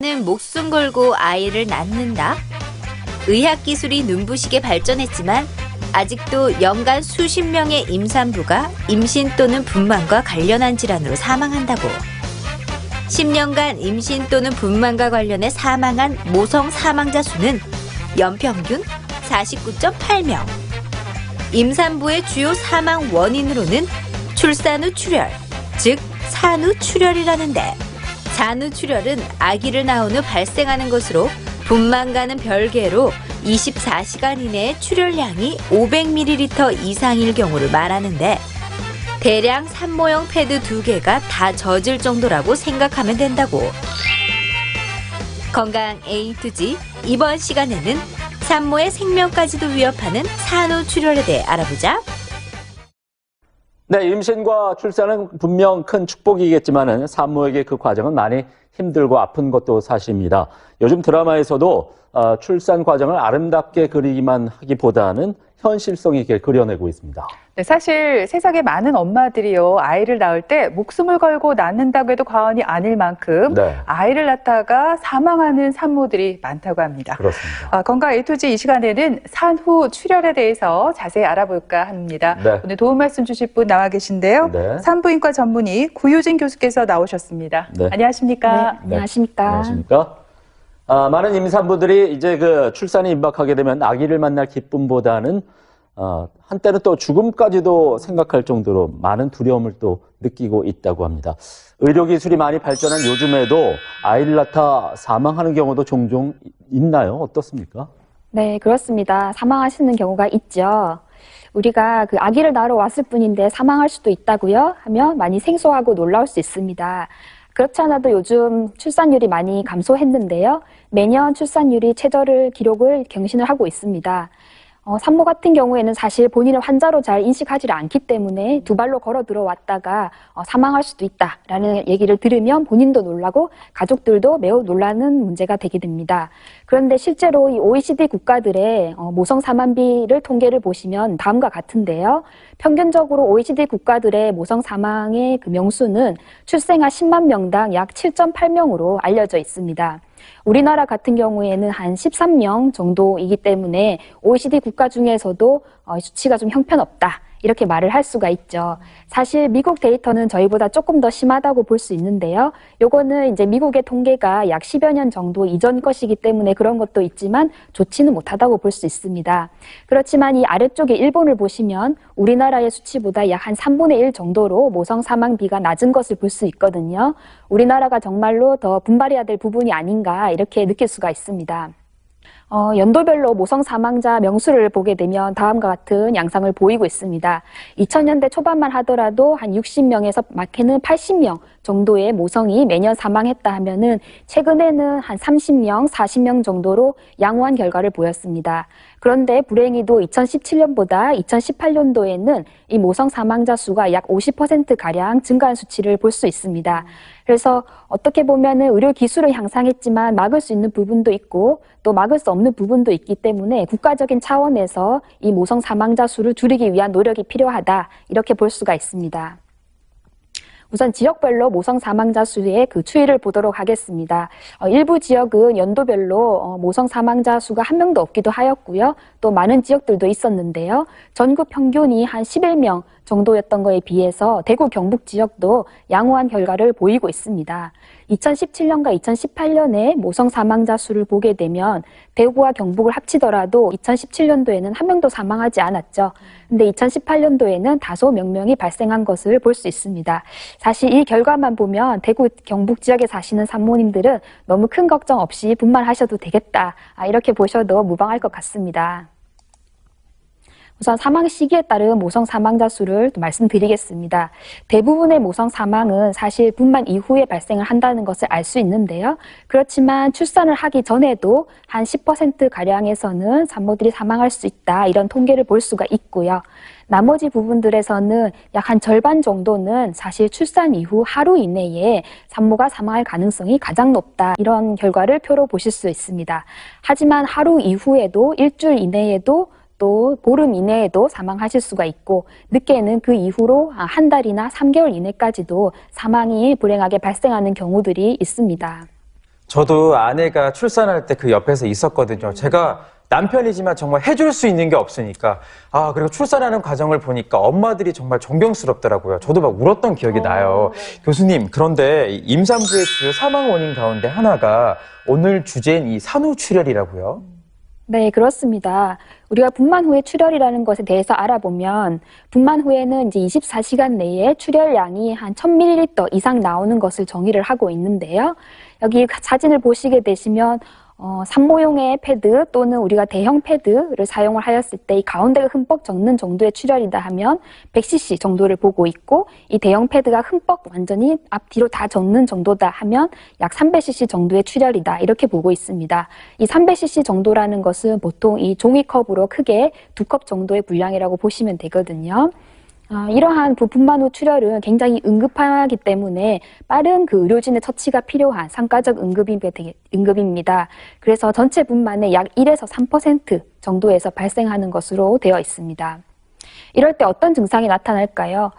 는 목숨 걸고 아이를 낳는다. 의학기술이 눈부시게 발전했지만 아직도 연간 수십 명의 임산부가 임신 또는 분만과 관련한 질환으로 사망한다고. 10년간 임신 또는 분만과 관련해 사망한 모성 사망자 수는 연평균 49.8명. 임산부의 주요 사망 원인으로는 출산 후 출혈, 즉 산후출혈이라는데, 산후출혈은 아기를 낳은 후 발생하는 것으로 분만과는 별개로 24시간 이내에 출혈량이 500ml 이상일 경우를 말하는데, 대량 산모용 패드 2개가 다 젖을 정도라고 생각하면 된다고. 건강 A to G, 이번 시간에는 산모의 생명까지도 위협하는 산후출혈에 대해 알아보자. 네, 임신과 출산은 분명 큰 축복이겠지만은 산모에게 그 과정은 많이 힘들고 아픈 것도 사실입니다. 요즘 드라마에서도 출산 과정을 아름답게 그리기만 하기보다는 현실성 있게 그려내고 있습니다. 네, 사실 세상에 많은 엄마들이요, 아이를 낳을 때 목숨을 걸고 낳는다고 해도 과언이 아닐 만큼 아이를 낳다가 사망하는 산모들이 많다고 합니다. 그렇습니다. 건강 A to G 이 시간에는 산후 출혈에 대해서 자세히 알아볼까 합니다. 오늘 도움 말씀 주실 분 나와 계신데요. 산부인과 전문의 구효진 교수께서 나오셨습니다. 안녕하십니까? 네, 안녕하십니까? 안녕하십니까? 많은 임산부들이 이제 그 출산이 임박하게 되면 아기를 만날 기쁨보다는 한때는 또 죽음까지도 생각할 정도로 많은 두려움을 또 느끼고 있다고 합니다. 의료기술이 많이 발전한 요즘에도 아이를 낳다 사망하는 경우도 종종 있나요? 어떻습니까? 네, 그렇습니다. 사망하시는 경우가 있죠. 우리가 그 아기를 낳으러 왔을 뿐인데 사망할 수도 있다고요? 하면 많이 생소하고 놀라울 수 있습니다. 그렇지 않아도 요즘 출산율이 많이 감소했는데요. 매년 출산율이 최저를 기록을 경신을 하고 있습니다. 산모 같은 경우에는 사실 본인을 환자로 잘 인식하지 않기 때문에 두 발로 걸어 들어왔다가 사망할 수도 있다라는 얘기를 들으면 본인도 놀라고 가족들도 매우 놀라는 문제가 되게 됩니다. 그런데 실제로 이 OECD 국가들의 모성 사망비를 통계를 보시면 다음과 같은데요. 평균적으로 OECD 국가들의 모성 사망의 그 명수는 출생아 10만 명당 약 7.8명으로 알려져 있습니다. 우리나라 같은 경우에는 한 13명 정도이기 때문에 OECD 국가 중에서도 수치가 좀 형편없다, 이렇게 말을 할 수가 있죠. 사실 미국 데이터는 저희보다 조금 더 심하다고 볼 수 있는데요. 요거는 이제 미국의 통계가 약 10여 년 정도 이전 것이기 때문에 그런 것도 있지만 좋지는 못하다고 볼 수 있습니다. 그렇지만 이 아래쪽에 일본을 보시면 우리나라의 수치보다 약 한 3분의 1 정도로 모성 사망비가 낮은 것을 볼 수 있거든요. 우리나라가 정말로 더 분발해야 될 부분이 아닌가, 이렇게 느낄 수가 있습니다. 연도별로 모성 사망자 명수를 보게 되면 다음과 같은 양상을 보이고 있습니다. 2000년대 초반만 하더라도 한 60명에서 많게는 80명 정도의 모성이 매년 사망했다 하면은 최근에는 한 30명, 40명 정도로 양호한 결과를 보였습니다. 그런데 불행히도 2017년보다 2018년도에는 이 모성 사망자 수가 약 50%가량 증가한 수치를 볼 수 있습니다. 그래서 어떻게 보면은 의료 기술은 향상했지만 막을 수 있는 부분도 있고 또 막을 수 없는 부분도 있기 때문에 국가적인 차원에서 이 모성 사망자 수를 줄이기 위한 노력이 필요하다, 이렇게 볼 수가 있습니다. 우선 지역별로 모성 사망자 수의 그 추이를 보도록 하겠습니다. 일부 지역은 연도별로 모성 사망자 수가 한 명도 없기도 하였고요. 또 많은 지역들도 있었는데요. 전국 평균이 한 11명 정도였던 거에 비해서 대구 경북 지역도 양호한 결과를 보이고 있습니다. 2017년과 2018년에 모성 사망자 수를 보게 되면 대구와 경북을 합치더라도 2017년도에는 한 명도 사망하지 않았죠. 근데 2018년도에는 다소 몇 명이 발생한 것을 볼 수 있습니다. 사실 이 결과만 보면 대구 경북 지역에 사시는 산모님들은 너무 큰 걱정 없이 분만하셔도 되겠다, 이렇게 보셔도 무방할 것 같습니다. 우선 사망 시기에 따른 모성 사망자 수를 말씀드리겠습니다. 대부분의 모성 사망은 사실 분만 이후에 발생을 한다는 것을 알 수 있는데요. 그렇지만 출산을 하기 전에도 한 10%가량에서는 산모들이 사망할 수 있다, 이런 통계를 볼 수가 있고요. 나머지 부분들에서는 약 한 절반 정도는 사실 출산 이후 하루 이내에 산모가 사망할 가능성이 가장 높다, 이런 결과를 표로 보실 수 있습니다. 하지만 하루 이후에도 일주일 이내에도 또 보름 이내에도 사망하실 수가 있고, 늦게는 그 이후로 한 달이나 3개월 이내까지도 사망이 불행하게 발생하는 경우들이 있습니다. 저도 아내가 출산할 때 그 옆에서 있었거든요. 제가 남편이지만 정말 해줄 수 있는 게 없으니까. 그리고 출산하는 과정을 보니까 엄마들이 정말 존경스럽더라고요. 저도 막 울었던 기억이 나요. 네. 교수님, 그런데 임산부의 주요 사망 원인 가운데 하나가 오늘 주제인 이 산후출혈이라고요? 네, 그렇습니다. 우리가 분만 후에 출혈이라는 것에 대해서 알아보면 분만 후에는 이제 24시간 내에 출혈량이 한 1000ml 이상 나오는 것을 정의를 하고 있는데요. 여기 사진을 보시게 되시면 산모용의 패드 또는 우리가 대형 패드를 사용을 하였을 때 이 가운데가 흠뻑 젖는 정도의 출혈이다 하면 100cc 정도를 보고 있고 이 대형 패드가 흠뻑 완전히 앞뒤로 다 젖는 정도다 하면 약 300cc 정도의 출혈이다 이렇게 보고 있습니다. 이 300cc 정도라는 것은 보통 이 종이컵으로 크게 2컵 정도의 분량이라고 보시면 되거든요. 이러한 분만 후 출혈은 굉장히 응급하기 때문에 빠른 그 의료진의 처치가 필요한 상가적 응급입니다. 그래서 전체 분만의 약 1에서 3% 정도에서 발생하는 것으로 되어 있습니다. 이럴 때 어떤 증상이 나타날까요?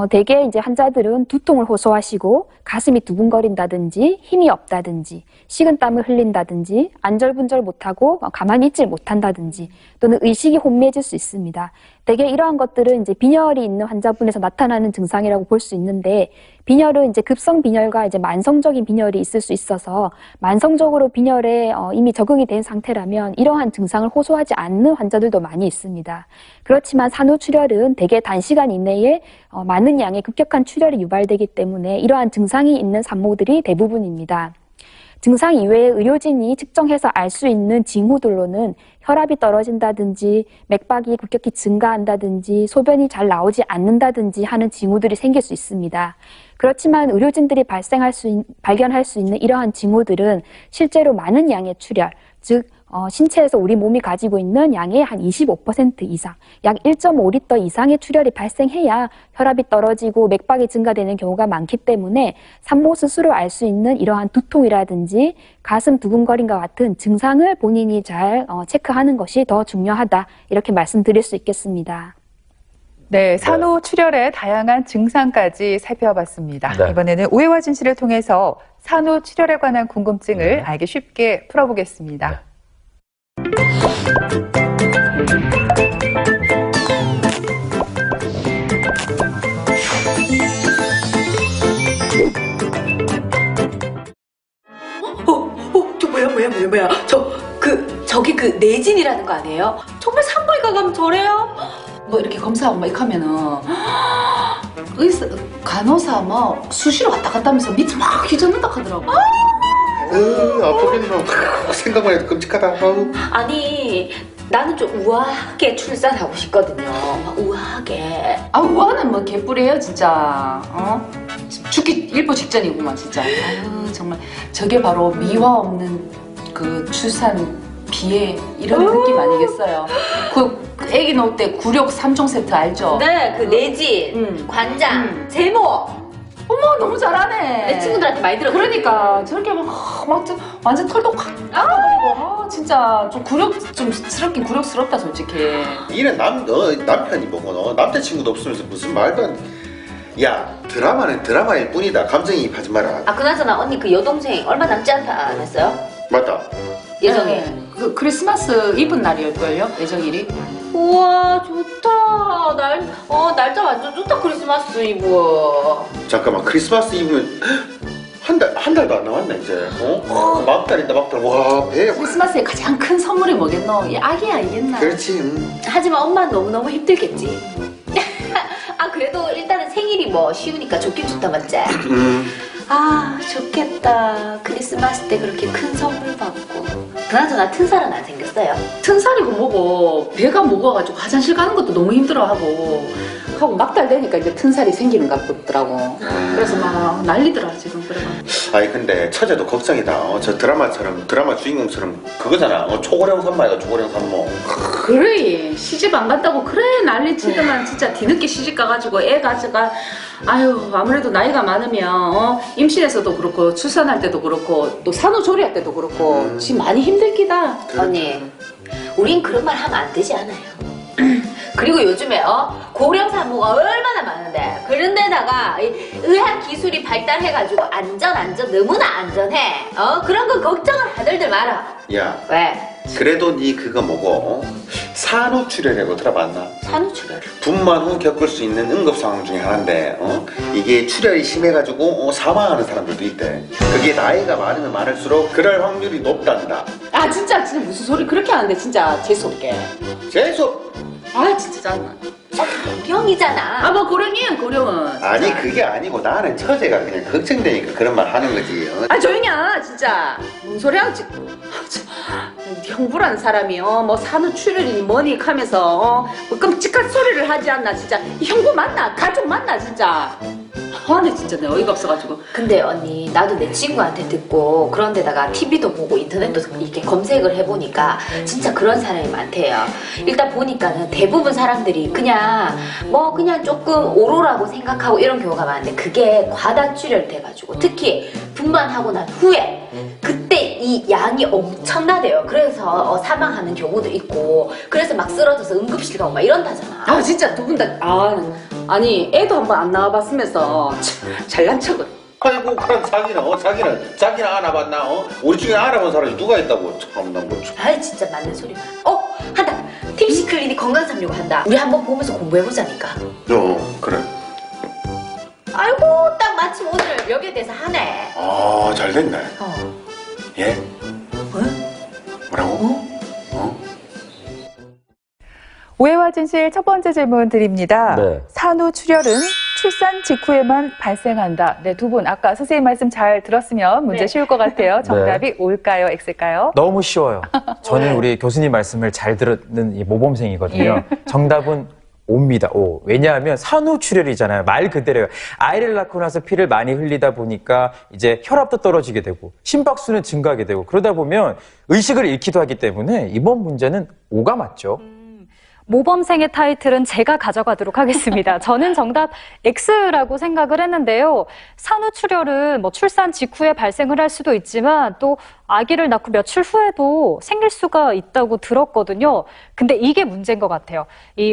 대개 이제 환자들은 두통을 호소하시고 가슴이 두근거린다든지 힘이 없다든지 식은땀을 흘린다든지 안절분절 못하고 가만히 있질 못한다든지 또는 의식이 혼미해질 수 있습니다. 대개 이러한 것들은 이제 빈혈이 있는 환자분에서 나타나는 증상이라고 볼 수 있는데 빈혈은 이제 급성 빈혈과 이제 만성적인 빈혈이 있을 수 있어서 만성적으로 빈혈에 이미 적응이 된 상태라면 이러한 증상을 호소하지 않는 환자들도 많이 있습니다. 그렇지만 산후출혈은 대개 단시간 이내에 많은 양의 급격한 출혈이 유발되기 때문에 이러한 증상이 있는 산모들이 대부분입니다. 증상 이외에 의료진이 측정해서 알 수 있는 징후들로는 혈압이 떨어진다든지 맥박이 급격히 증가한다든지 소변이 잘 나오지 않는다든지 하는 징후들이 생길 수 있습니다. 그렇지만 의료진들이 발견할 수 있는 이러한 징후들은 실제로 많은 양의 출혈, 즉 신체에서 우리 몸이 가지고 있는 양의 한 25% 이상, 약 1.5리터 이상의 출혈이 발생해야 혈압이 떨어지고 맥박이 증가되는 경우가 많기 때문에 산모 스스로 알 수 있는 이러한 두통이라든지 가슴 두근거림과 같은 증상을 본인이 잘 체크하는 것이 더 중요하다 이렇게 말씀드릴 수 있겠습니다. 네, 산후출혈의 다양한 증상까지 살펴봤습니다. 네. 이번에는 오해와 진실을 통해서 산후출혈에 관한 궁금증을 알기 쉽게 풀어보겠습니다. 네. 저 뭐야. 저기 그 내진이라는 거 아니에요? 정말 산부인과 가면 저래요? 뭐 이렇게 검사하고 막 이렇게 하면은 의사, 간호사 막 수시로 왔다 갔다 하면서 밑을 막 휘젓는다 하더라고. 아프겠노. 생각만 해도 끔찍하다. 아니, 나는 좀 우아하게 출산하고 싶거든요. 우아하게. 우아는 뭐 개뿔이에요 진짜. 죽기 일보 직전이구만 진짜. 아유 정말 저게 바로 미화 없는 그 출산 비애 이런 느낌 아니겠어요? 그 애기 놓을 때 구력 3종 세트 알죠? 네, 그 내진, 관장, 제모. 어머 너무 잘하네. 내 친구들한테 많이 들었거든요. 그러니까 저렇게 막 완전 털도 확 나가버리고 진짜 좀 좀 스럽긴 굴욕스럽다 솔직히. 이래 남편이 뭐고 남자친구도 없으면서 무슨 말도 안 돼. 야, 드라마는 드라마일 뿐이다. 감정이입하지 마라. 그나저나 언니 그 여동생 얼마 남지 않았어요? 맞다. 예정이. 네, 그 크리스마스 이브 날일걸요? 예정일이. 우와 좋다. 날짜 완전 좋다. 크리스마스 이브. 잠깐만, 크리스마스 이브는 한 달도 안 남았네 이제. 막달인다 막달. 와, 배. 크리스마스에 가장 큰 선물이 뭐겠노? 이 아기 아니겠나? 그렇지. 하지만 엄마는 너무너무 힘들겠지. 그래도 일단은 생일이 뭐 쉬우니까 좋긴 좋다 맞지? 좋겠다. 크리스마스 때 그렇게 큰 선물 받고. 그나저나 튼살은 안 생겼어요? 튼살이고 뭐고 배가 먹어가지고 화장실 가는 것도 너무 힘들어하고 막달 되니까 이제 튼살이 생기는 것 같더라고. 그래서 막 난리더라 지금. 그래가. 근데 처제도 걱정이다. 저 드라마 주인공처럼 그거잖아. 초고령 산모야. 초고령 산모. 그래 시집 안 간다고 그래 난리 치더만 진짜 뒤늦게 시집 가가지고 애 가져가. 아무래도 나이가 많으면 임신에서도 그렇고 출산할 때도 그렇고 또 산후조리할 때도 그렇고 지금 많이 힘들기다. 언니, 우린 그런 말 하면 안 되지 않아요? 그리고 요즘에 고령 산모가 얼마나 많은데 그런데다가 의학 기술이 발달해가지고 안전 너무나 안전해. 그런 거 걱정을 하들들 마라. 야, 왜? 그래도 니 그거 뭐고 산후출혈이라고 들어봤나? 산후출혈. 분만 후 겪을 수 있는 응급 상황 중에 하나인데 이게 출혈이 심해가지고 사망하는 사람들도 있대. 그게 나이가 많으면 많을수록 그럴 확률이 높단다. 아 진짜 무슨 소리 그렇게 하는데 진짜 재수없게. 재수. 아 진짜 짜증나. 병이잖아. 아 뭐 고령이에요 고령은. 진짜. 아니 그게 아니고 나는 처제가 그냥 걱정되니까 그런 말 하는 거지. 아 조용히 해 진짜. 뭔 소리야 지금. 형부라는 사람이 뭐 산후출혈이니 뭐니 하면서 뭐 끔찍한 소리를 하지 않나 진짜. 이 형부 맞나? 가족 맞나 진짜. 근데 진짜 내 어이가 없어가지고. 근데 언니 나도 내 친구한테 듣고 그런데다가 TV도 보고 인터넷도 이렇게 검색을 해보니까 진짜 그런 사람이 많대요. 일단 보니까는 대부분 사람들이 그냥 조금 오로라고 생각하고 이런 경우가 많은데 그게 과다출혈 돼가지고 특히 분만하고 난 후에 그때 이 양이 엄청나대요. 그래서 사망하는 경우도 있고 그래서 막 쓰러져서 응급실 가고 막 이런다잖아. 아 진짜 두 분 다 아니 애도 한번 안 나와봤으면서 잘난 척을. 아이고 그럼 자기는 알아봤나? 우리 중에 알아본 사람이 누가 있다고. 참나 뭐. 아이 진짜 맞는 소리만. 한다. 팁시 클리닉 건강365 한다. 우리 한번 보면서 공부해보자니까. 그래. 아이고 딱 마침 오늘 여기에 대해서 하네. 아 잘됐네. 예? 뭐라고? 오해와 진실 첫 번째 질문 드립니다. 네. 산후출혈은 출산 직후에만 발생한다. 네, 두 분 아까 선생님 말씀 잘 들었으면 문제 쉬울 것 같아요. 정답이 O일까요? X일까요? 너무 쉬워요. 저는 우리 교수님 말씀을 잘 듣는 이 모범생이거든요. 정답은 O입니다. O. 왜냐하면 산후출혈이잖아요. 말 그대로요. 아이를 낳고 나서 피를 많이 흘리다 보니까 이제 혈압도 떨어지게 되고 심박수는 증가하게 되고 그러다 보면 의식을 잃기도 하기 때문에 이번 문제는 O가 맞죠. 모범생의 타이틀은 제가 가져가도록 하겠습니다. 저는 정답 X라고 생각을 했는데요. 산후출혈은 출산 직후에 발생을 할 수도 있지만 또 아기를 낳고 며칠 후에도 생길 수가 있다고 들었거든요. 근데 이게 문제인 것 같아요.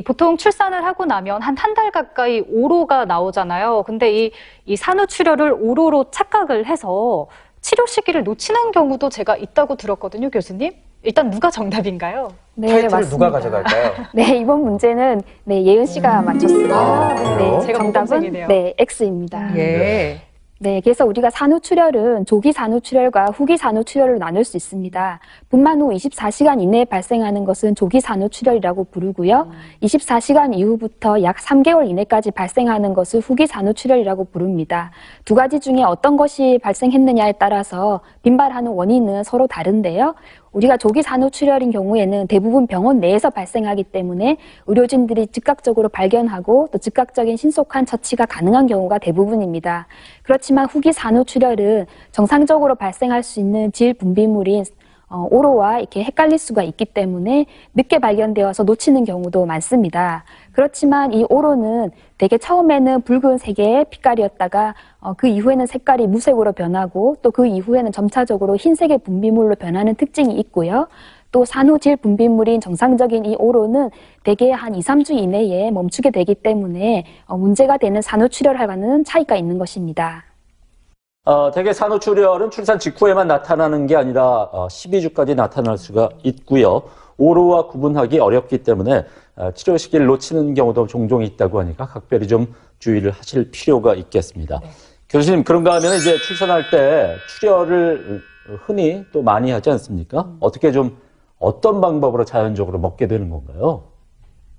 보통 출산을 하고 나면 한 달 가까이 오로가 나오잖아요. 근데 이 산후출혈을 오로로 착각을 해서 치료 시기를 놓치는 경우도 제가 있다고 들었거든요, 교수님. 일단 누가 정답인가요? 네, 타이틀을 맞습니다. 누가 가져갈까요? 네, 이번 문제는 예은 씨가 맞췄습니다. 그래요? 제가 정답은 모범생이네요. X입니다. 예. 네, 그래서 우리가 산후출혈은 조기 산후출혈과 후기 산후출혈로 나눌 수 있습니다. 분만 후 24시간 이내에 발생하는 것은 조기 산후출혈이라고 부르고요. 24시간 이후부터 약 3개월 이내까지 발생하는 것을 후기 산후출혈이라고 부릅니다. 두 가지 중에 어떤 것이 발생했느냐에 따라서 빈발하는 원인은 서로 다른데요. 우리가 조기 산후출혈인 경우에는 대부분 병원 내에서 발생하기 때문에 의료진들이 즉각적으로 발견하고 또 즉각적인 신속한 처치가 가능한 경우가 대부분입니다. 그렇지만 후기 산후출혈은 정상적으로 발생할 수 있는 질 분비물인 오로와 이렇게 헷갈릴 수가 있기 때문에 늦게 발견되어서 놓치는 경우도 많습니다. 그렇지만 이 오로는 되게 처음에는 붉은 색의 빛깔이었다가 그 이후에는 색깔이 무색으로 변하고 또 그 이후에는 점차적으로 흰색의 분비물로 변하는 특징이 있고요. 또 산후질 분비물인 정상적인 이 오로는 대개 한 2, 3주 이내에 멈추게 되기 때문에 문제가 되는 산후출혈과는 차이가 있는 것입니다. 대개 산후출혈은 출산 직후에만 나타나는 게 아니라 12주까지 나타날 수가 있고요. 오로와 구분하기 어렵기 때문에 치료 시기를 놓치는 경우도 종종 있다고 하니까 각별히 좀 주의를 하실 필요가 있겠습니다. 네. 교수님, 그런가 하면 이제 출산할 때 출혈을 흔히 또 많이 하지 않습니까? 어떻게 좀 어떤 방법으로 자연적으로 먹게 되는 건가요?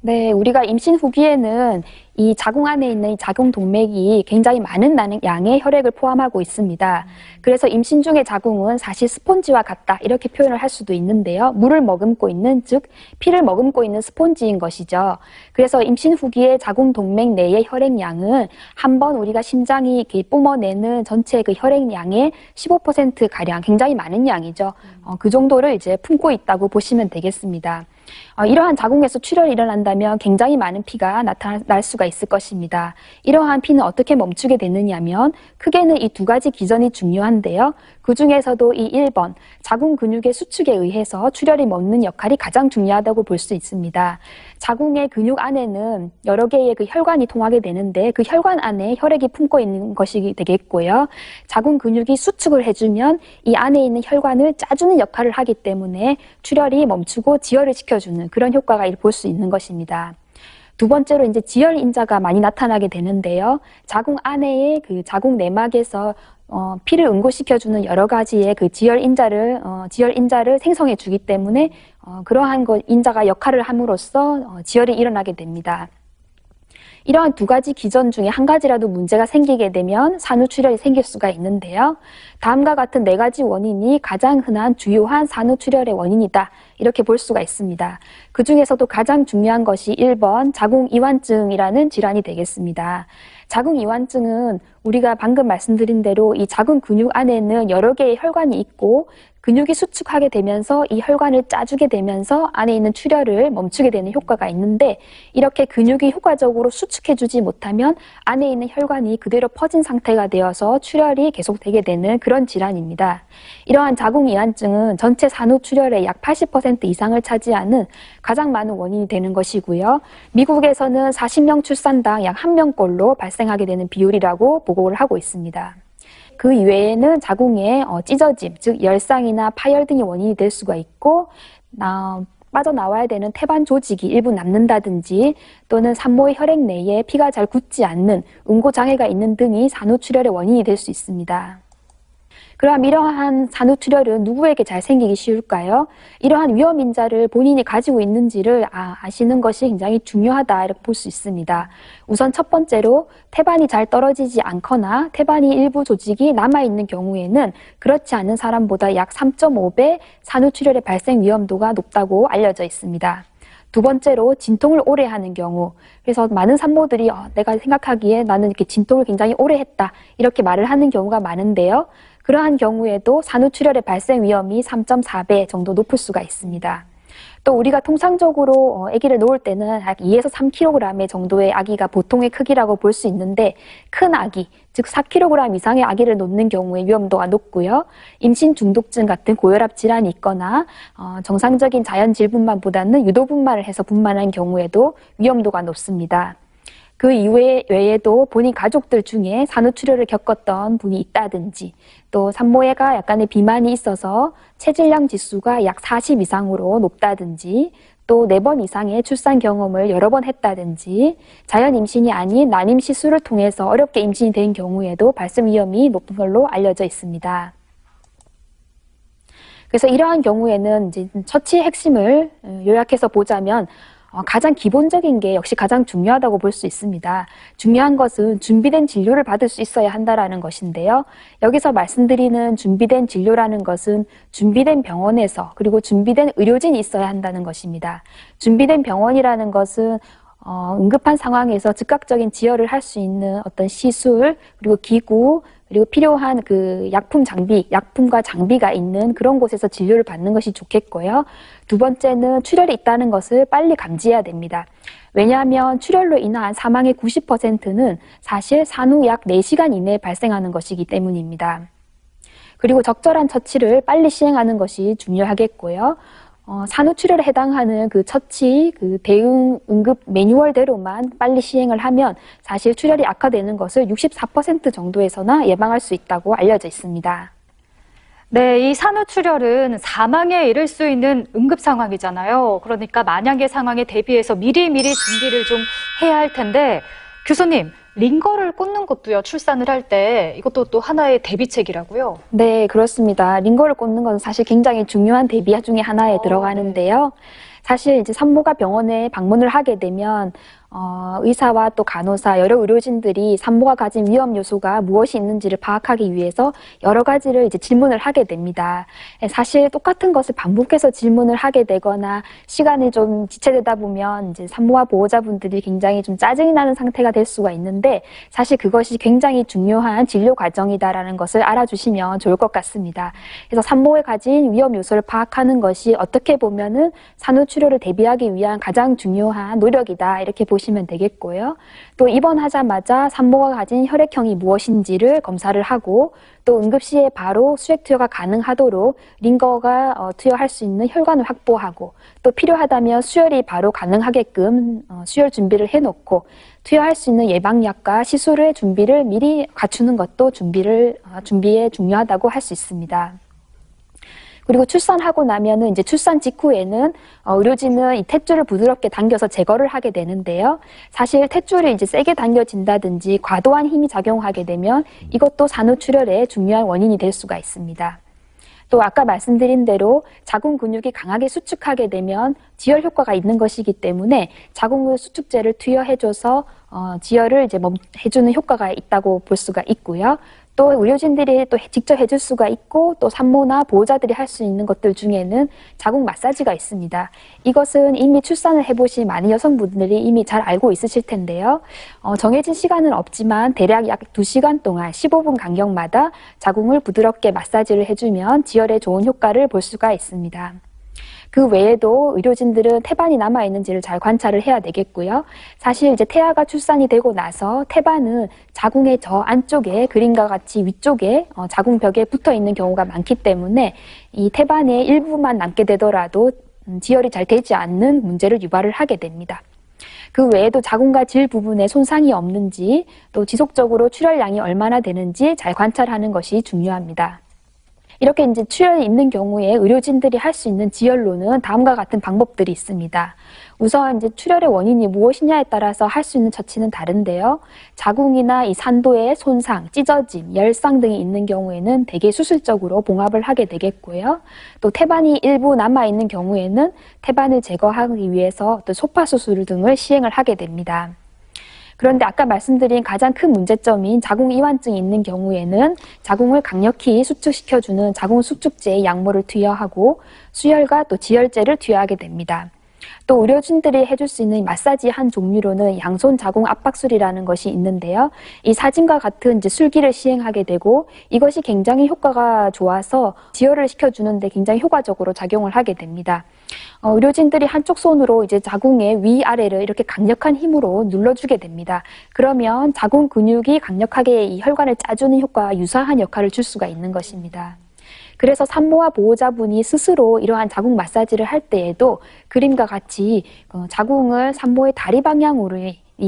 네, 우리가 임신 후기에는 이 자궁 안에 있는 이 자궁 동맥이 굉장히 많은 양의 혈액을 포함하고 있습니다. 그래서 임신 중의 자궁은 사실 스폰지와 같다 이렇게 표현을 할 수도 있는데요. 물을 머금고 있는, 즉 피를 머금고 있는 스폰지인 것이죠. 그래서 임신 후기에 자궁 동맥 내의 혈액량은 한번 우리가 심장이 이렇게 뿜어내는 전체 그 혈액량의 15%가량 굉장히 많은 양이죠. 그 정도를 이제 품고 있다고 보시면 되겠습니다. 이러한 자궁에서 출혈이 일어난다면 굉장히 많은 피가 나타날 수가 있을 것입니다. 이러한 피는 어떻게 멈추게 되느냐면 크게는 이 두 가지 기전이 중요한데요. 그 중에서도 이 1번 자궁 근육의 수축에 의해서 출혈이 멈는 역할이 가장 중요하다고 볼 수 있습니다. 자궁의 근육 안에는 여러 개의 그 혈관이 통하게 되는데 그 혈관 안에 혈액이 품고 있는 것이 되겠고요. 자궁 근육이 수축을 해주면 이 안에 있는 혈관을 짜주는 역할을 하기 때문에 출혈이 멈추고 지혈을 시켜주는 그런 효과가 볼 수 있는 것입니다. 두 번째로 이제 지혈 인자가 많이 나타나게 되는데요. 자궁 안에의 그 자궁 내막에서 피를 응고시켜주는 여러 가지의 그 지혈 인자를 생성해 주기 때문에 그러한 인자가 역할을 함으로써 지혈이 일어나게 됩니다. 이러한 두 가지 기전 중에 한 가지라도 문제가 생기게 되면 산후출혈이 생길 수가 있는데요. 다음과 같은 네 가지 원인이 가장 흔한 주요한 산후출혈의 원인이다. 이렇게 볼 수가 있습니다. 그 중에서도 가장 중요한 것이 1번 자궁이완증이라는 질환이 되겠습니다. 자궁이완증은 우리가 방금 말씀드린 대로 이 자궁 근육 안에는 여러 개의 혈관이 있고 근육이 수축하게 되면서 이 혈관을 짜주게 되면서 안에 있는 출혈을 멈추게 되는 효과가 있는데 이렇게 근육이 효과적으로 수축해주지 못하면 안에 있는 혈관이 그대로 퍼진 상태가 되어서 출혈이 계속되게 되는 그런 질환입니다. 이러한 자궁이완증은 전체 산후출혈의 약 80% 이상을 차지하는 가장 많은 원인이 되는 것이고요. 미국에서는 40명 출산당 약 1명꼴로 발생하게 되는 비율이라고 보고를 하고 있습니다. 그 이외에는 자궁의 찢어짐, 즉 열상이나 파열 등이 원인이 될 수가 있고 빠져나와야 되는 태반 조직이 일부 남는다든지 또는 산모의 혈액 내에 피가 잘 굳지 않는 응고장애가 있는 등이 산후출혈의 원인이 될 수 있습니다. 그럼 이러한 산후출혈은 누구에게 잘 생기기 쉬울까요? 이러한 위험인자를 본인이 가지고 있는지를 아시는 것이 굉장히 중요하다 이렇게 볼 수 있습니다. 우선 첫 번째로 태반이 잘 떨어지지 않거나 태반이 일부 조직이 남아있는 경우에는 그렇지 않은 사람보다 약 3.5배 산후출혈의 발생 위험도가 높다고 알려져 있습니다. 두 번째로 진통을 오래 하는 경우, 그래서 많은 산모들이 내가 생각하기에 나는 이렇게 진통을 굉장히 오래 했다 이렇게 말을 하는 경우가 많은데요. 그러한 경우에도 산후출혈의 발생 위험이 3.4배 정도 높을 수가 있습니다. 또 우리가 통상적으로 아기를 놓을 때는 약 2에서 3kg 정도의 아기가 보통의 크기라고 볼 수 있는데 큰 아기, 즉 4kg 이상의 아기를 놓는 경우에 위험도가 높고요. 임신 중독증 같은 고혈압 질환이 있거나 정상적인 자연 질분만보다는 유도분만을 해서 분만한 경우에도 위험도가 높습니다. 그 외에도 본인 가족들 중에 산후출혈을 겪었던 분이 있다든지 또 산모가 약간의 비만이 있어서 체질량 지수가 약 40 이상으로 높다든지 또 4번 이상의 출산 경험을 여러 번 했다든지 자연 임신이 아닌 난임 시술을 통해서 어렵게 임신이 된 경우에도 발생 위험이 높은 걸로 알려져 있습니다. 그래서 이러한 경우에는 이제 처치의 핵심을 요약해서 보자면 가장 기본적인 게 역시 가장 중요하다고 볼 수 있습니다. 중요한 것은 준비된 진료를 받을 수 있어야 한다는 것인데요. 여기서 말씀드리는 준비된 진료라는 것은 준비된 병원에서 그리고 준비된 의료진이 있어야 한다는 것입니다. 준비된 병원이라는 것은 응급한 상황에서 즉각적인 지혈을 할 수 있는 어떤 시술 그리고 기구 그리고 필요한 그 약품과 장비가 있는 그런 곳에서 진료를 받는 것이 좋겠고요. 두 번째는 출혈이 있다는 것을 빨리 감지해야 됩니다. 왜냐하면 출혈로 인한 사망의 90%는 사실 산후 약 4시간 이내에 발생하는 것이기 때문입니다. 그리고 적절한 처치를 빨리 시행하는 것이 중요하겠고요. 산후출혈에 해당하는 그 처치, 그 대응 응급 매뉴얼대로만 빨리 시행을 하면 사실 출혈이 악화되는 것을 64% 정도에서나 예방할 수 있다고 알려져 있습니다. 네, 이 산후출혈은 사망에 이를 수 있는 응급 상황이잖아요. 그러니까 만약의 상황에 대비해서 미리미리 준비를 좀 해야 할 텐데 교수님, 링거를 꽂는 것도요, 출산을 할 때 이것도 또 하나의 대비책이라고요? 네, 그렇습니다. 링거를 꽂는 것은 사실 굉장히 중요한 대비 중에 하나에 들어가는데요. 사실 이제 산모가 병원에 방문을 하게 되면 의사와 또 간호사, 여러 의료진들이 산모가 가진 위험 요소가 무엇이 있는지를 파악하기 위해서 여러 가지를 이제 질문을 하게 됩니다. 사실 똑같은 것을 반복해서 질문을 하게 되거나 시간이 좀 지체되다 보면 이제 산모와 보호자분들이 굉장히 좀 짜증이 나는 상태가 될 수가 있는데 사실 그것이 굉장히 중요한 진료 과정이다라는 것을 알아주시면 좋을 것 같습니다. 그래서 산모에 가진 위험 요소를 파악하는 것이 어떻게 보면은 산후출혈 출혈을 대비하기 위한 가장 중요한 노력이다 이렇게 보시면 되겠고요. 또 입원하자마자 산모가 가진 혈액형이 무엇인지를 검사를 하고 또 응급시에 바로 수액 투여가 가능하도록 링거가 투여할 수 있는 혈관을 확보하고 또 필요하다면 수혈이 바로 가능하게끔 수혈 준비를 해놓고 투여할 수 있는 예방약과 시술의 준비를 미리 갖추는 것도 준비에 중요하다고 할 수 있습니다. 그리고 출산하고 나면은 이제 출산 직후에는 의료진은 이 탯줄을 부드럽게 당겨서 제거를 하게 되는데요. 사실 탯줄이 이제 세게 당겨진다든지 과도한 힘이 작용하게 되면 이것도 산후출혈의 중요한 원인이 될 수가 있습니다. 또 아까 말씀드린 대로 자궁 근육이 강하게 수축하게 되면 지혈 효과가 있는 것이기 때문에 자궁 수축제를 투여해줘서 지혈을 이제 해주는 효과가 있다고 볼 수가 있고요. 또 의료진들이 또 직접 해줄 수가 있고 또 산모나 보호자들이 할 수 있는 것들 중에는 자궁 마사지가 있습니다. 이것은 이미 출산을 해보신 많은 여성분들이 이미 잘 알고 있으실 텐데요. 정해진 시간은 없지만 대략 약 2시간 동안 15분 간격마다 자궁을 부드럽게 마사지를 해주면 지혈에 좋은 효과를 볼 수가 있습니다. 그 외에도 의료진들은 태반이 남아있는지를 잘 관찰을 해야 되겠고요. 사실 이제 태아가 출산이 되고 나서 태반은 자궁의 저 안쪽에 그림과 같이 위쪽에 자궁벽에 붙어 있는 경우가 많기 때문에 이 태반의 일부만 남게 되더라도 지혈이 잘 되지 않는 문제를 유발을 하게 됩니다. 그 외에도 자궁과 질 부분에 손상이 없는지 또 지속적으로 출혈량이 얼마나 되는지 잘 관찰하는 것이 중요합니다. 이렇게 이제 출혈이 있는 경우에 의료진들이 할 수 있는 지혈로는 다음과 같은 방법들이 있습니다. 우선 이제 출혈의 원인이 무엇이냐에 따라서 할 수 있는 처치는 다른데요. 자궁이나 이 산도의 손상, 찢어짐, 열상 등이 있는 경우에는 대개 수술적으로 봉합을 하게 되겠고요. 또 태반이 일부 남아있는 경우에는 태반을 제거하기 위해서 또 소파 수술 등을 시행을 하게 됩니다. 그런데 아까 말씀드린 가장 큰 문제점인 자궁 이완증이 있는 경우에는 자궁을 강력히 수축시켜주는 자궁 수축제의 약물을 투여하고 수혈과 또 지혈제를 투여하게 됩니다. 또 의료진들이 해줄 수 있는 마사지 한 종류로는 양손 자궁 압박술이라는 것이 있는데요. 이 사진과 같은 이제 술기를 시행하게 되고 이것이 굉장히 효과가 좋아서 지혈을 시켜주는데 굉장히 효과적으로 작용을 하게 됩니다. 의료진들이 한쪽 손으로 이제 자궁의 위아래를 이렇게 강력한 힘으로 눌러주게 됩니다. 그러면 자궁 근육이 강력하게 이 혈관을 짜주는 효과와 유사한 역할을 줄 수가 있는 것입니다. 그래서 산모와 보호자분이 스스로 이러한 자궁 마사지를 할 때에도 그림과 같이 자궁을 산모의 다리 방향으로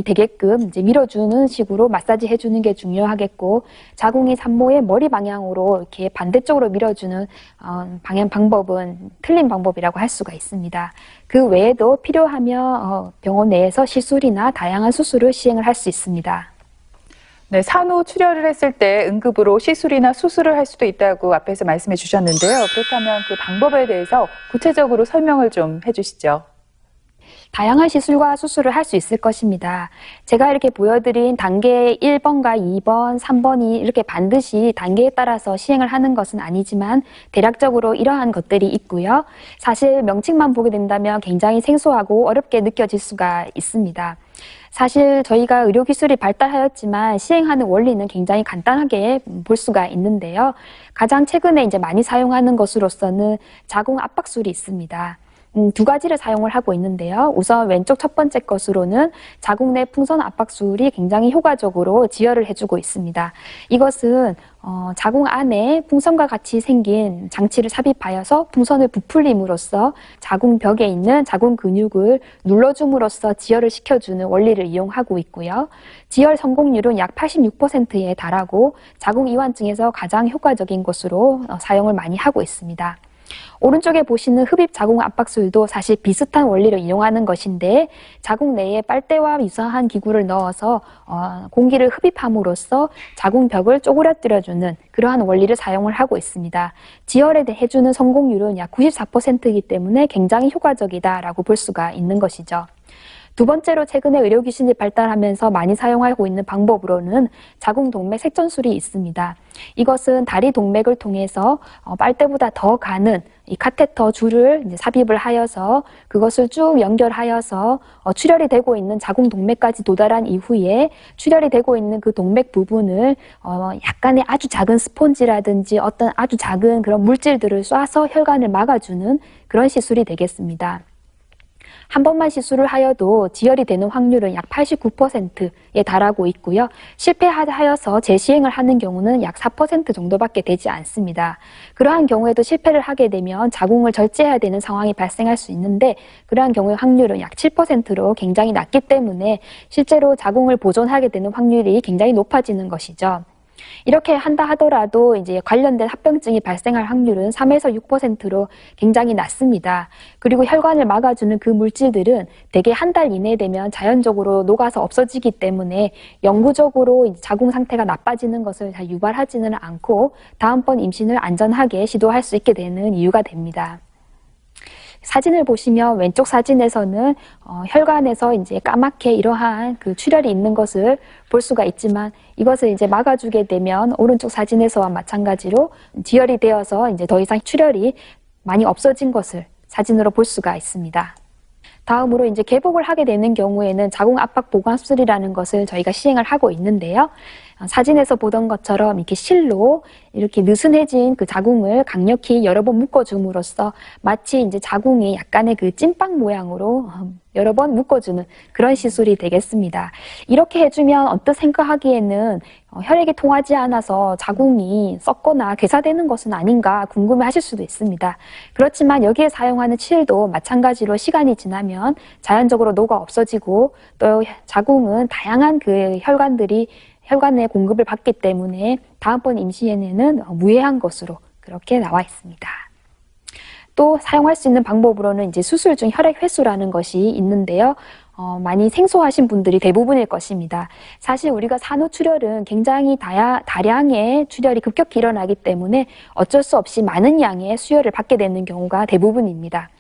되게끔 이제 밀어주는 식으로 마사지 해주는 게 중요하겠고 자궁이 산모의 머리 방향으로 이렇게 반대쪽으로 밀어주는 방법은 틀린 방법이라고 할 수가 있습니다. 그 외에도 필요하면 병원 내에서 시술이나 다양한 수술을 시행을 할 수 있습니다. 네, 산후 출혈을 했을 때 응급으로 시술이나 수술을 할 수도 있다고 앞에서 말씀해 주셨는데요. 그렇다면 그 방법에 대해서 구체적으로 설명을 좀 해주시죠. 다양한 시술과 수술을 할 수 있을 것입니다. 제가 이렇게 보여드린 단계 1번과 2번, 3번이 이렇게 반드시 단계에 따라서 시행을 하는 것은 아니지만 대략적으로 이러한 것들이 있고요. 사실 명칭만 보게 된다면 굉장히 생소하고 어렵게 느껴질 수가 있습니다. 사실 저희가 의료기술이 발달하였지만 시행하는 원리는 굉장히 간단하게 볼 수가 있는데요. 가장 최근에 이제 많이 사용하는 것으로서는 자궁 압박술이 있습니다. 두 가지를 사용을 하고 있는데요. 우선 왼쪽 첫 번째 것으로는 자궁 내 풍선 압박술이 굉장히 효과적으로 지혈을 해주고 있습니다. 이것은 자궁 안에 풍선과 같이 생긴 장치를 삽입하여서 풍선을 부풀림으로써 자궁벽에 있는 자궁 근육을 눌러줌으로써 지혈을 시켜주는 원리를 이용하고 있고요. 지혈 성공률은 약 86%에 달하고 자궁 이완증에서 가장 효과적인 것으로 사용을 많이 하고 있습니다. 오른쪽에 보시는 흡입 자궁 압박술도 사실 비슷한 원리를 이용하는 것인데 자궁 내에 빨대와 유사한 기구를 넣어서 공기를 흡입함으로써 자궁벽을 쪼그라뜨려주는 그러한 원리를 사용을 하고 있습니다. 지혈에 해주는 성공률은 약 94%이기 때문에 굉장히 효과적이다라고 볼 수가 있는 것이죠. 두 번째로 최근에 의료기술이 발달하면서 많이 사용하고 있는 방법으로는 자궁 동맥 색전술이 있습니다. 이것은 다리 동맥을 통해서 빨대보다 더 가는 이 카테터 줄을 이제 삽입을 하여서 그것을 쭉 연결하여서 출혈이 되고 있는 자궁 동맥까지 도달한 이후에 출혈이 되고 있는 그 동맥 부분을 약간의 아주 작은 스폰지라든지 어떤 아주 작은 그런 물질들을 쏴서 혈관을 막아주는 그런 시술이 되겠습니다. 한 번만 시술을 하여도 지혈이 되는 확률은 약 89%에 달하고 있고요. 실패하여서 재시행을 하는 경우는 약 4% 정도밖에 되지 않습니다. 그러한 경우에도 실패를 하게 되면 자궁을 절제해야 되는 상황이 발생할 수 있는데 그러한 경우의 확률은 약 7%로 굉장히 낮기 때문에 실제로 자궁을 보존하게 되는 확률이 굉장히 높아지는 것이죠. 이렇게 한다 하더라도 이제 관련된 합병증이 발생할 확률은 3에서 6%로 굉장히 낮습니다. 그리고 혈관을 막아주는 그 물질들은 대개 한 달 이내 되면 자연적으로 녹아서 없어지기 때문에 영구적으로 자궁 상태가 나빠지는 것을 잘 유발하지는 않고 다음번 임신을 안전하게 시도할 수 있게 되는 이유가 됩니다. 사진을 보시면 왼쪽 사진에서는 혈관에서 이제 까맣게 이러한 그 출혈이 있는 것을 볼 수가 있지만 이것을 이제 막아주게 되면 오른쪽 사진에서와 마찬가지로 지혈이 되어서 이제 더 이상 출혈이 많이 없어진 것을 사진으로 볼 수가 있습니다. 다음으로 이제 개복을 하게 되는 경우에는 자궁 압박 보강 수술이라는 것을 저희가 시행을 하고 있는데요. 사진에서 보던 것처럼 이렇게 실로 이렇게 느슨해진 그 자궁을 강력히 여러 번 묶어줌으로써 마치 이제 자궁이 약간의 그 찐빵 모양으로 여러 번 묶어주는 그런 시술이 되겠습니다. 이렇게 해주면 언뜻 생각하기에는 혈액이 통하지 않아서 자궁이 썩거나 괴사되는 것은 아닌가 궁금해하실 수도 있습니다. 그렇지만 여기에 사용하는 칠도 마찬가지로 시간이 지나면 자연적으로 녹아 없어지고 또 자궁은 다양한 그 혈관의 공급을 받기 때문에 다음번 임시에는 무해한 것으로 그렇게 나와 있습니다. 또 사용할 수 있는 방법으로는 이제 수술 중 혈액 회수라는 것이 있는데요. 많이 생소하신 분들이 대부분일 것입니다. 사실 우리가 산후출혈은 굉장히 다량의 출혈이 급격히 일어나기 때문에 어쩔 수 없이 많은 양의 수혈을 받게 되는 경우가 대부분입니다.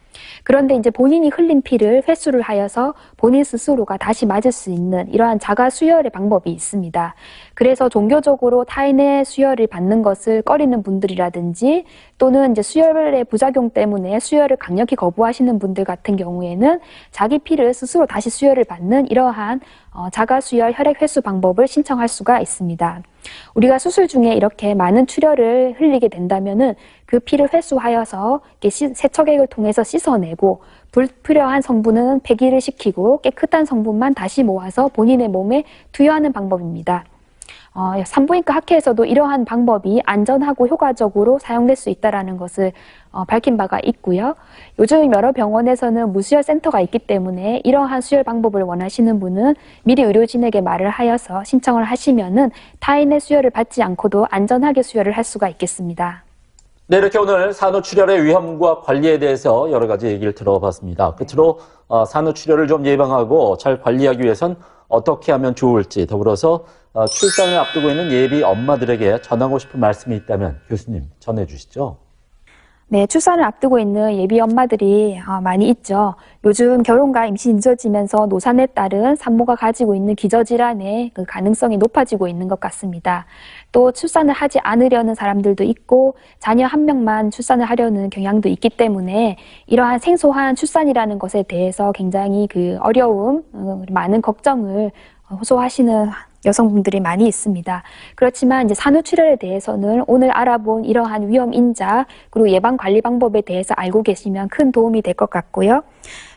그런데 이제 본인이 흘린 피를 회수를 하여서 본인 스스로가 다시 맞을 수 있는 이러한 자가 수혈의 방법이 있습니다. 그래서 종교적으로 타인의 수혈을 받는 것을 꺼리는 분들이라든지 또는 이제 수혈의 부작용 때문에 수혈을 강력히 거부하시는 분들 같은 경우에는 자기 피를 스스로 다시 수혈을 받는 이러한 자가 수혈 혈액 회수 방법을 신청할 수가 있습니다. 우리가 수술 중에 이렇게 많은 출혈을 흘리게 된다면은 그 피를 회수하여서 세척액을 통해서 씻어내고 불필요한 성분은 폐기를 시키고 깨끗한 성분만 다시 모아서 본인의 몸에 투여하는 방법입니다. 산부인과 학회에서도 이러한 방법이 안전하고 효과적으로 사용될 수 있다는 것을 밝힌 바가 있고요. 요즘 여러 병원에서는 무수혈 센터가 있기 때문에 이러한 수혈 방법을 원하시는 분은 미리 의료진에게 말을 하여서 신청을 하시면은 타인의 수혈을 받지 않고도 안전하게 수혈을 할 수가 있겠습니다. 네, 이렇게 오늘 산후출혈의 위험과 관리에 대해서 여러 가지 얘기를 들어봤습니다. 끝으로 산후출혈을 좀 예방하고 잘 관리하기 위해선 어떻게 하면 좋을지, 더불어서 출산을 앞두고 있는 예비 엄마들에게 전하고 싶은 말씀이 있다면 교수님 전해주시죠. 네, 출산을 앞두고 있는 예비 엄마들이 많이 있죠. 요즘 결혼과 임신이 늦어지면서 노산에 따른 산모가 가지고 있는 기저질환의 그 가능성이 높아지고 있는 것 같습니다. 또 출산을 하지 않으려는 사람들도 있고 자녀 한 명만 출산을 하려는 경향도 있기 때문에 이러한 생소한 출산이라는 것에 대해서 굉장히 그 어려움, 많은 걱정을 호소하시는 여성분들이 많이 있습니다. 그렇지만 이제 산후출혈에 대해서는 오늘 알아본 이러한 위험 인자 그리고 예방 관리 방법에 대해서 알고 계시면 큰 도움이 될 것 같고요.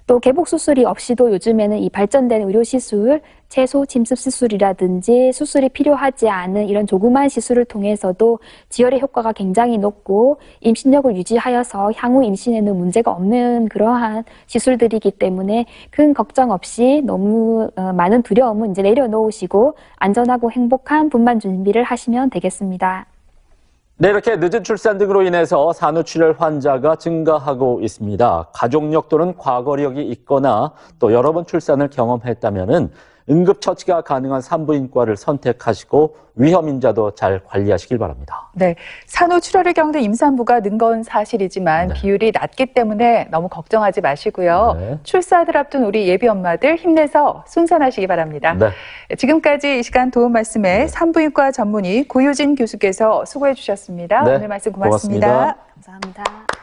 또 개복 수술이 없이도 요즘에는 이 발전된 의료 시술, 채소 침습 시술이라든지 수술이 필요하지 않은 이런 조그만 시술을 통해서도 지혈의 효과가 굉장히 높고 임신력을 유지하여서 향후 임신에는 문제가 없는 그러한 시술들이기 때문에 큰 걱정 없이 너무 많은 두려움은 이제 내려놓으시고 안전하고 행복한 분만 준비를 하시면 되겠습니다. 네, 이렇게 늦은 출산 등으로 인해서 산후출혈 환자가 증가하고 있습니다. 가족력 또는 과거력이 있거나 또 여러 번 출산을 경험했다면은 응급처치가 가능한 산부인과를 선택하시고 위험인자도 잘 관리하시길 바랍니다. 네, 산후출혈을 겪는 임산부가 는 건 사실이지만 네. 비율이 낮기 때문에 너무 걱정하지 마시고요. 네. 출산을 앞둔 우리 예비 엄마들 힘내서 순산하시기 바랍니다. 네. 지금까지 이 시간 도움 말씀에 산부인과 전문의 고유진 교수께서 수고해 주셨습니다. 네. 오늘 말씀 고맙습니다. 고맙습니다. 감사합니다.